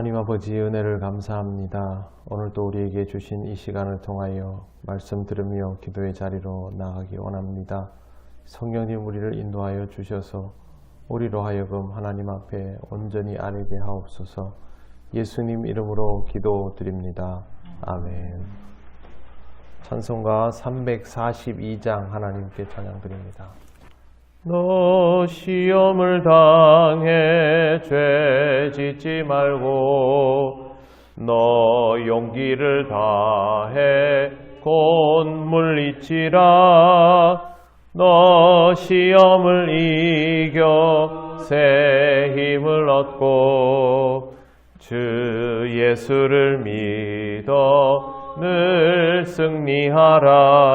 하나님 아버지 은혜를 감사합니다. 오늘도 우리에게 주신 이 시간을 통하여 말씀 들으며 기도의 자리로 나아가기 원합니다. 성령님 우리를 인도하여 주셔서 우리로 하여금 하나님 앞에 온전히 아뢰게 하옵소서. 예수님 이름으로 기도드립니다. 아멘. 찬송가 342장 하나님께 찬양드립니다. 너 시험을 당해 죄 짓지 말고 너 용기를 다해 곧 물리치라. 너 시험을 이겨 새 힘을 얻고 주 예수를 믿어 늘 승리하라.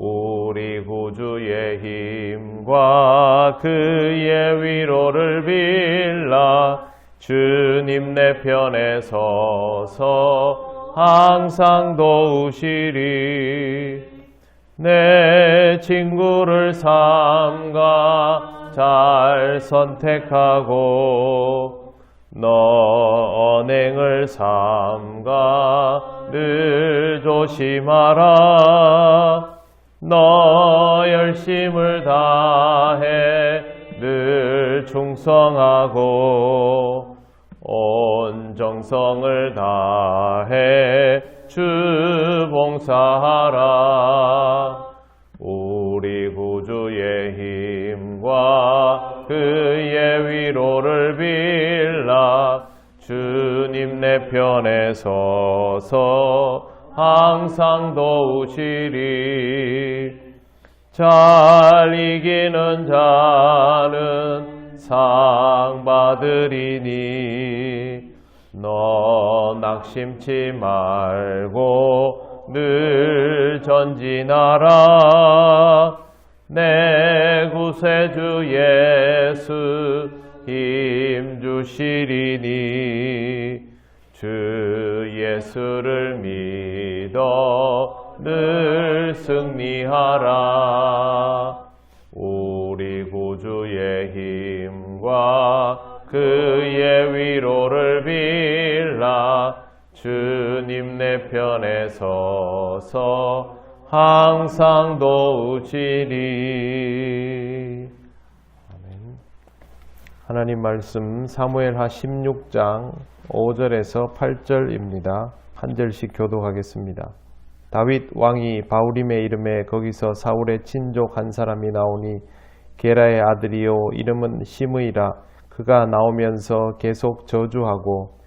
우리 구주의 힘과 그의 위로를 빌라. 주님 내 편에 서서 항상 도우시리. 내 친구를 삼가 잘 선택하고 너 언행을 삼가 늘 조심하라. 너 열심을 다해 늘 충성하고 온 정성을 다해 주 봉사하라. 우리 구주의 힘과 그의 위로를 빌라. 주님 내 편에 서서 항상 도우시리. 잘 이기는 자는 상 받으리니 너 낙심치 말고 늘 전진하라. 내 구세주 예수 힘 주시리니 주 예수를 믿어 늘 승리하라. 우리 구주의 힘과 그의 위로를 빌라. 주님 내 편에 서서 항상 도우시리. 아멘. 하나님 말씀 사무엘하 16장 5절에서 8절입니다. 한 절씩 교독하겠습니다. 다윗 왕이 바후림의 이름에 거기서 사울의 친족 한 사람이 나오니 게라의 아들이요 이름은 시므이라. 그가 나오면서 계속 저주하고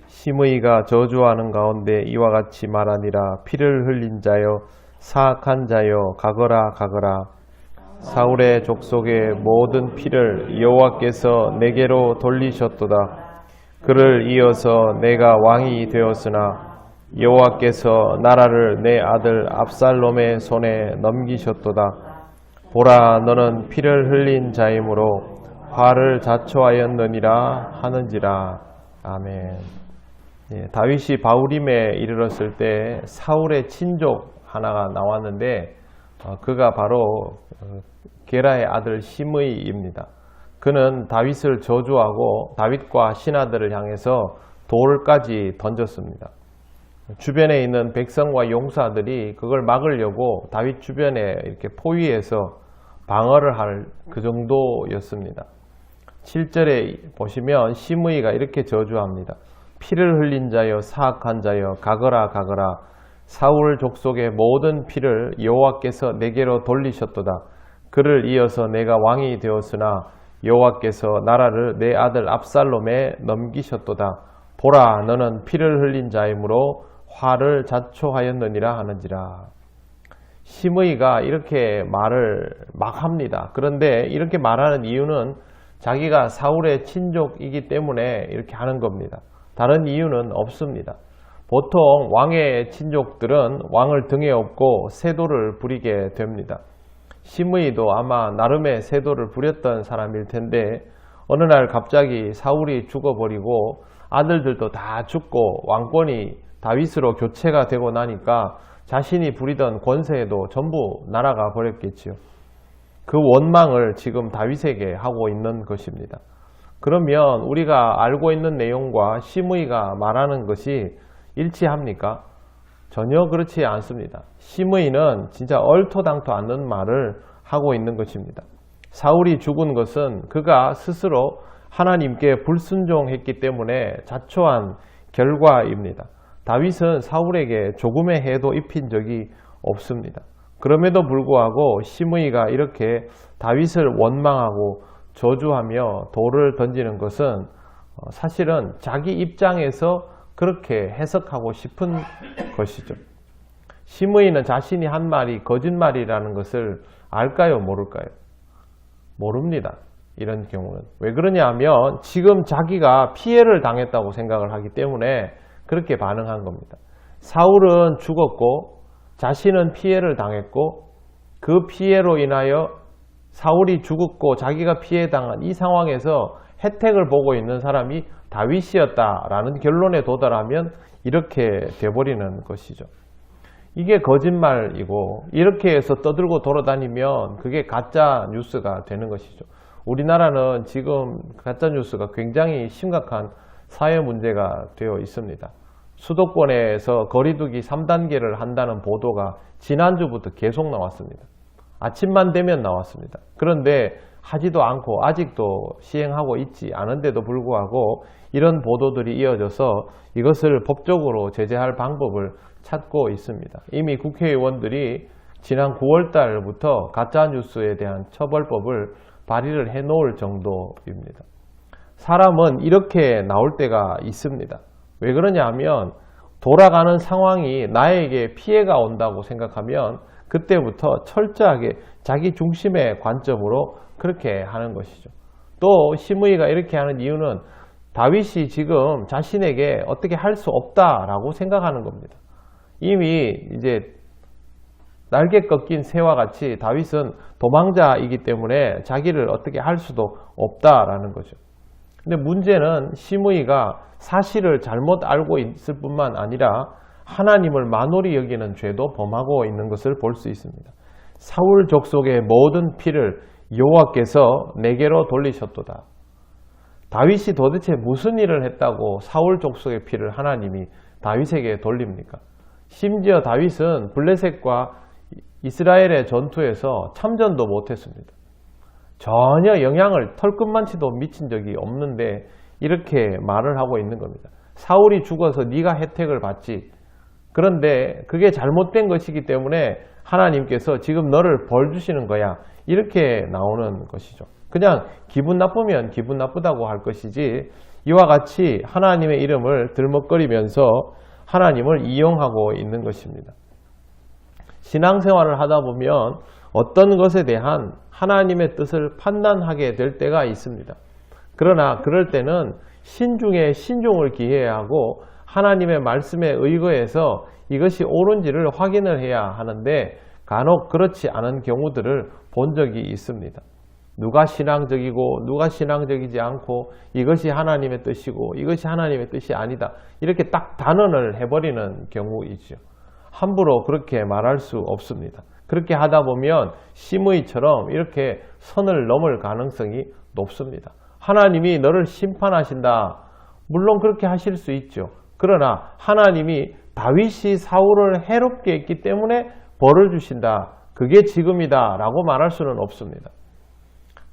시므이가 저주하는 가운데 이와 같이 말하니라. 피를 흘린 자여 사악한 자여 가거라 가거라. 사울의 족속의 모든 피를 여호와께서 내게로 돌리셨도다. 그를 이어서 내가 왕이 되었으나 여호와께서 나라를 내 아들 압살롬의 손에 넘기셨도다. 보라 너는 피를 흘린 자이므로 화를 자초하였느니라 하는지라. 아멘. 다윗이 바후림에 이르렀을 때 사울의 친족 하나가 나왔는데 그가 바로 게라의 아들 시므이입니다. 그는 다윗을 저주하고 다윗과 신하들을 향해서 돌까지 던졌습니다. 주변에 있는 백성과 용사들이 그걸 막으려고 다윗 주변에 이렇게 포위해서 방어를 할 그 정도였습니다. 7절에 보시면 시므이가 이렇게 저주합니다. 피를 흘린 자여 사악한 자여 가거라 가거라. 사울 족속의 모든 피를 여호와께서 내게로 돌리셨도다. 그를 이어서 내가 왕이 되었으나 여호와께서 나라를 내 아들 압살롬에 넘기셨도다. 보라 너는 피를 흘린 자이므로 화를 자초하였느니라 하는지라. 시므이가 이렇게 말을 막 합니다. 그런데 이렇게 말하는 이유는 자기가 사울의 친족이기 때문에 이렇게 하는 겁니다. 다른 이유는 없습니다. 보통 왕의 친족들은 왕을 등에 업고 세도를 부리게 됩니다. 시므이도 아마 나름의 세도를 부렸던 사람일 텐데 어느 날 갑자기 사울이 죽어버리고 아들들도 다 죽고 왕권이 다윗으로 교체가 되고 나니까 자신이 부리던 권세도 전부 날아가 버렸겠지요. 그 원망을 지금 다윗에게 하고 있는 것입니다. 그러면 우리가 알고 있는 내용과 시므이가 말하는 것이 일치합니까? 전혀 그렇지 않습니다. 시므이는 진짜 얼토당토 않는 말을 하고 있는 것입니다. 사울이 죽은 것은 그가 스스로 하나님께 불순종했기 때문에 자초한 결과입니다. 다윗은 사울에게 조금의 해도 입힌 적이 없습니다. 그럼에도 불구하고 시므이가 이렇게 다윗을 원망하고 저주하며 돌을 던지는 것은 사실은 자기 입장에서 그렇게 해석하고 싶은 것이죠. 시므이는 자신이 한 말이 거짓말이라는 것을 알까요? 모를까요? 모릅니다. 이런 경우는. 왜 그러냐 하면 지금 자기가 피해를 당했다고 생각을 하기 때문에 그렇게 반응한 겁니다. 사울은 죽었고 자신은 피해를 당했고 그 피해로 인하여 사울이 죽었고 자기가 피해당한 이 상황에서 혜택을 보고 있는 사람이 다윗이었다라는 결론에 도달하면 이렇게 돼버리는 것이죠. 이게 거짓말이고 이렇게 해서 떠들고 돌아다니면 그게 가짜 뉴스가 되는 것이죠. 우리나라는 지금 가짜 뉴스가 굉장히 심각한 사회 문제가 되어 있습니다. 수도권에서 거리두기 3단계를 한다는 보도가 지난주부터 계속 나왔습니다. 아침만 되면 나왔습니다. 그런데 하지도 않고 아직도 시행하고 있지 않은데도 불구하고 이런 보도들이 이어져서 이것을 법적으로 제재할 방법을 찾고 있습니다. 이미 국회의원들이 지난 9월 달부터 가짜뉴스에 대한 처벌법을 발의를 해 놓을 정도입니다. 사람은 이렇게 나올 때가 있습니다. 왜 그러냐 하면 돌아가는 상황이 나에게 피해가 온다고 생각하면 그때부터 철저하게 자기 중심의 관점으로 그렇게 하는 것이죠. 또 시므이가 이렇게 하는 이유는 다윗이 지금 자신에게 어떻게 할 수 없다라고 생각하는 겁니다. 이미 이제 날개 꺾인 새와 같이 다윗은 도망자이기 때문에 자기를 어떻게 할 수도 없다라는 거죠. 근데 문제는 시므이가 사실을 잘못 알고 있을 뿐만 아니라 하나님을 만홀히 여기는 죄도 범하고 있는 것을 볼 수 있습니다. 사울 족속의 모든 피를 여호와께서 내게로 돌리셨도다. 다윗이 도대체 무슨 일을 했다고 사울 족속의 피를 하나님이 다윗에게 돌립니까? 심지어 다윗은 블레셋과 이스라엘의 전투에서 참전도 못했습니다. 전혀 영향을 털끝만치도 미친 적이 없는데 이렇게 말을 하고 있는 겁니다. 사울이 죽어서 네가 혜택을 받지. 그런데 그게 잘못된 것이기 때문에 하나님께서 지금 너를 벌 주시는 거야. 이렇게 나오는 것이죠. 그냥 기분 나쁘면 기분 나쁘다고 할 것이지 이와 같이 하나님의 이름을 들먹거리면서 하나님을 이용하고 있는 것입니다. 신앙생활을 하다 보면 어떤 것에 대한 하나님의 뜻을 판단하게 될 때가 있습니다. 그러나 그럴 때는 신중에 신중을 기해야 하고 하나님의 말씀에 의거해서 이것이 옳은지를 확인을 해야 하는데 간혹 그렇지 않은 경우들을 본 적이 있습니다. 누가 신앙적이고 누가 신앙적이지 않고 이것이 하나님의 뜻이고 이것이 하나님의 뜻이 아니다. 이렇게 딱 단언을 해버리는 경우이죠. 함부로 그렇게 말할 수 없습니다. 그렇게 하다 보면 시므이처럼 이렇게 선을 넘을 가능성이 높습니다. 하나님이 너를 심판하신다. 물론 그렇게 하실 수 있죠. 그러나 하나님이 다윗이 사울을 해롭게 했기 때문에 벌을 주신다. 그게 지금이다 라고 말할 수는 없습니다.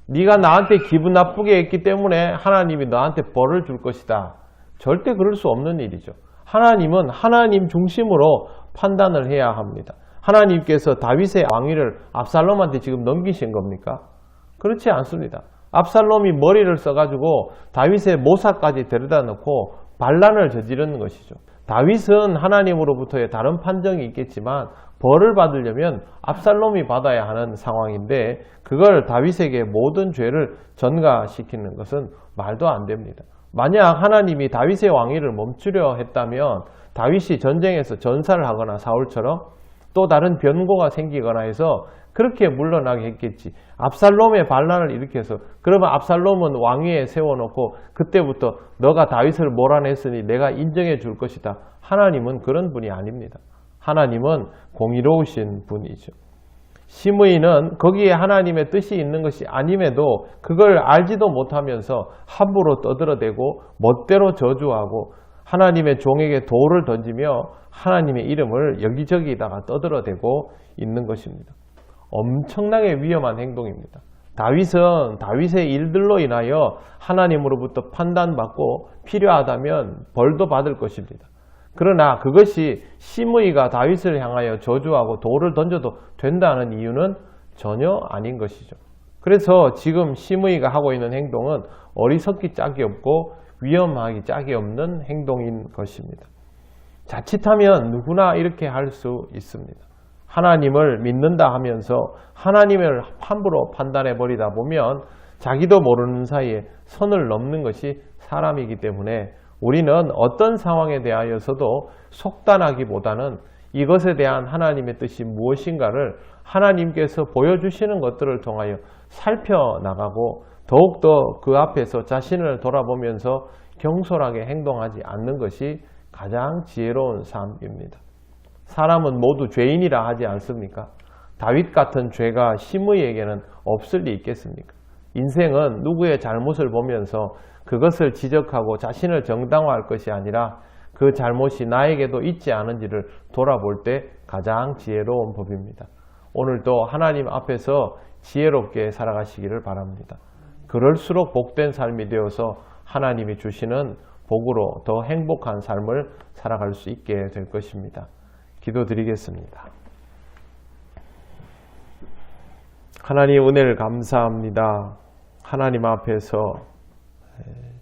네가 나한테 기분 나쁘게 했기 때문에 하나님이 너한테 벌을 줄 것이다. 절대 그럴 수 없는 일이죠. 하나님은 하나님 중심으로 판단을 해야 합니다. 하나님께서 다윗의 왕위를 압살롬한테 지금 넘기신 겁니까? 그렇지 않습니다. 압살롬이 머리를 써가지고 다윗의 모사까지 데려다 놓고 반란을 저지르는 것이죠. 다윗은 하나님으로부터의 다른 판정이 있겠지만 벌을 받으려면 압살롬이 받아야 하는 상황인데 그걸 다윗에게 모든 죄를 전가시키는 것은 말도 안 됩니다. 만약 하나님이 다윗의 왕위를 멈추려 했다면 다윗이 전쟁에서 전사를 하거나 사울처럼 또 다른 변고가 생기거나 해서 그렇게 물러나게 했겠지. 압살롬의 반란을 일으켜서 그러면 압살롬은 왕위에 세워놓고 그때부터 너가 다윗을 몰아냈으니 내가 인정해 줄 것이다. 하나님은 그런 분이 아닙니다. 하나님은 공의로우신 분이죠. 시므이는 거기에 하나님의 뜻이 있는 것이 아님에도 그걸 알지도 못하면서 함부로 떠들어대고 멋대로 저주하고 하나님의 종에게 돌을 던지며 하나님의 이름을 여기저기다가 떠들어대고 있는 것입니다. 엄청나게 위험한 행동입니다. 다윗은 다윗의 일들로 인하여 하나님으로부터 판단받고 필요하다면 벌도 받을 것입니다. 그러나 그것이 시므이가 다윗을 향하여 저주하고 돌을 던져도 된다는 이유는 전혀 아닌 것이죠. 그래서 지금 시므이가 하고 있는 행동은 어리석기 짝이 없고 위험하기 짝이 없는 행동인 것입니다. 자칫하면 누구나 이렇게 할 수 있습니다. 하나님을 믿는다 하면서 하나님을 함부로 판단해 버리다 보면 자기도 모르는 사이에 선을 넘는 것이 사람이기 때문에 우리는 어떤 상황에 대하여서도 속단하기보다는 이것에 대한 하나님의 뜻이 무엇인가를 하나님께서 보여주시는 것들을 통하여 살펴나가고 더욱더 그 앞에서 자신을 돌아보면서 경솔하게 행동하지 않는 것이 가장 지혜로운 삶입니다. 사람은 모두 죄인이라 하지 않습니까? 다윗 같은 죄가 시므이에게는 없을 리 있겠습니까? 인생은 누구의 잘못을 보면서 그것을 지적하고 자신을 정당화할 것이 아니라 그 잘못이 나에게도 있지 않은지를 돌아볼 때 가장 지혜로운 법입니다. 오늘도 하나님 앞에서 지혜롭게 살아가시기를 바랍니다. 그럴수록 복된 삶이 되어서 하나님이 주시는 복으로 더 행복한 삶을 살아갈 수 있게 될 것입니다. 기도드리겠습니다. 하나님 은혜를 감사합니다. 하나님 앞에서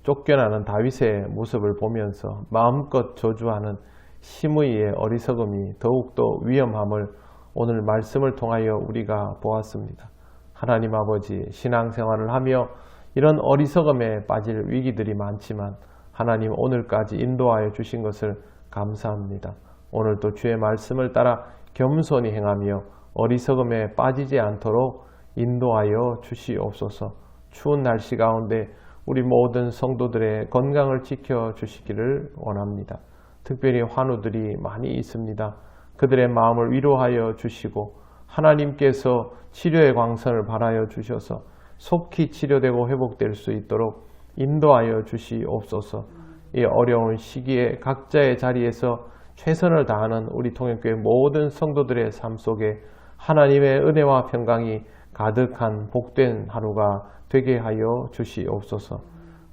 쫓겨나는 다윗의 모습을 보면서 마음껏 저주하는 시므이의 어리석음이 더욱더 위험함을 오늘 말씀을 통하여 우리가 보았습니다. 하나님 아버지, 신앙생활을 하며 이런 어리석음에 빠질 위기들이 많지만 하나님 오늘까지 인도하여 주신 것을 감사합니다. 오늘도 주의 말씀을 따라 겸손히 행하며 어리석음에 빠지지 않도록 인도하여 주시옵소서. 추운 날씨 가운데 우리 모든 성도들의 건강을 지켜주시기를 원합니다. 특별히 환우들이 많이 있습니다. 그들의 마음을 위로하여 주시고 하나님께서 치료의 광선을 발하여 주셔서 속히 치료되고 회복될 수 있도록 인도하여 주시옵소서. 이 어려운 시기에 각자의 자리에서 최선을 다하는 우리 통역교회 모든 성도들의 삶 속에 하나님의 은혜와 평강이 가득한 복된 하루가 되게 하여 주시옵소서.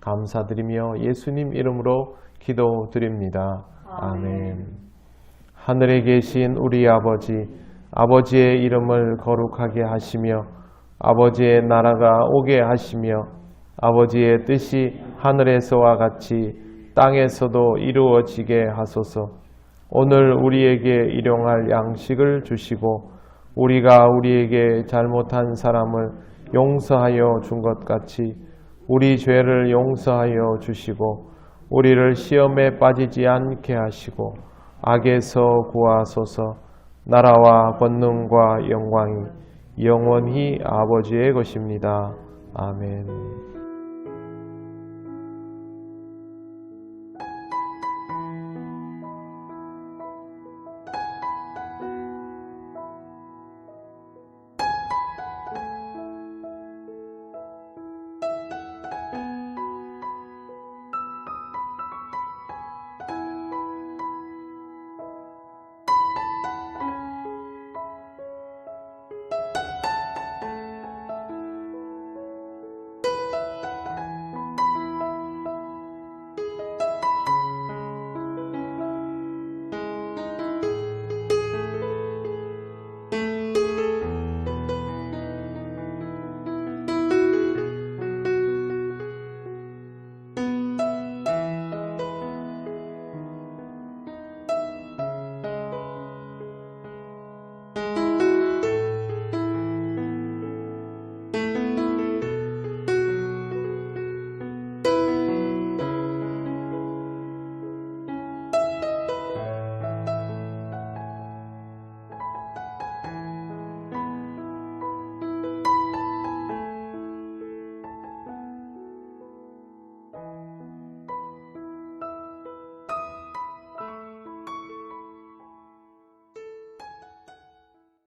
감사드리며 예수님 이름으로 기도드립니다. 아멘. 하늘에 계신 우리 아버지, 아버지의 이름을 거룩하게 하시며 아버지의 나라가 오게 하시며 아버지의 뜻이 하늘에서와 같이 땅에서도 이루어지게 하소서. 오늘 우리에게 일용할 양식을 주시고 우리가 우리에게 잘못한 사람을 용서하여 준 것 같이 우리 죄를 용서하여 주시고 우리를 시험에 빠지지 않게 하시고 악에서 구하소서. 나라와 권능과 영광이 영원히 아버지의 것입니다. 아멘.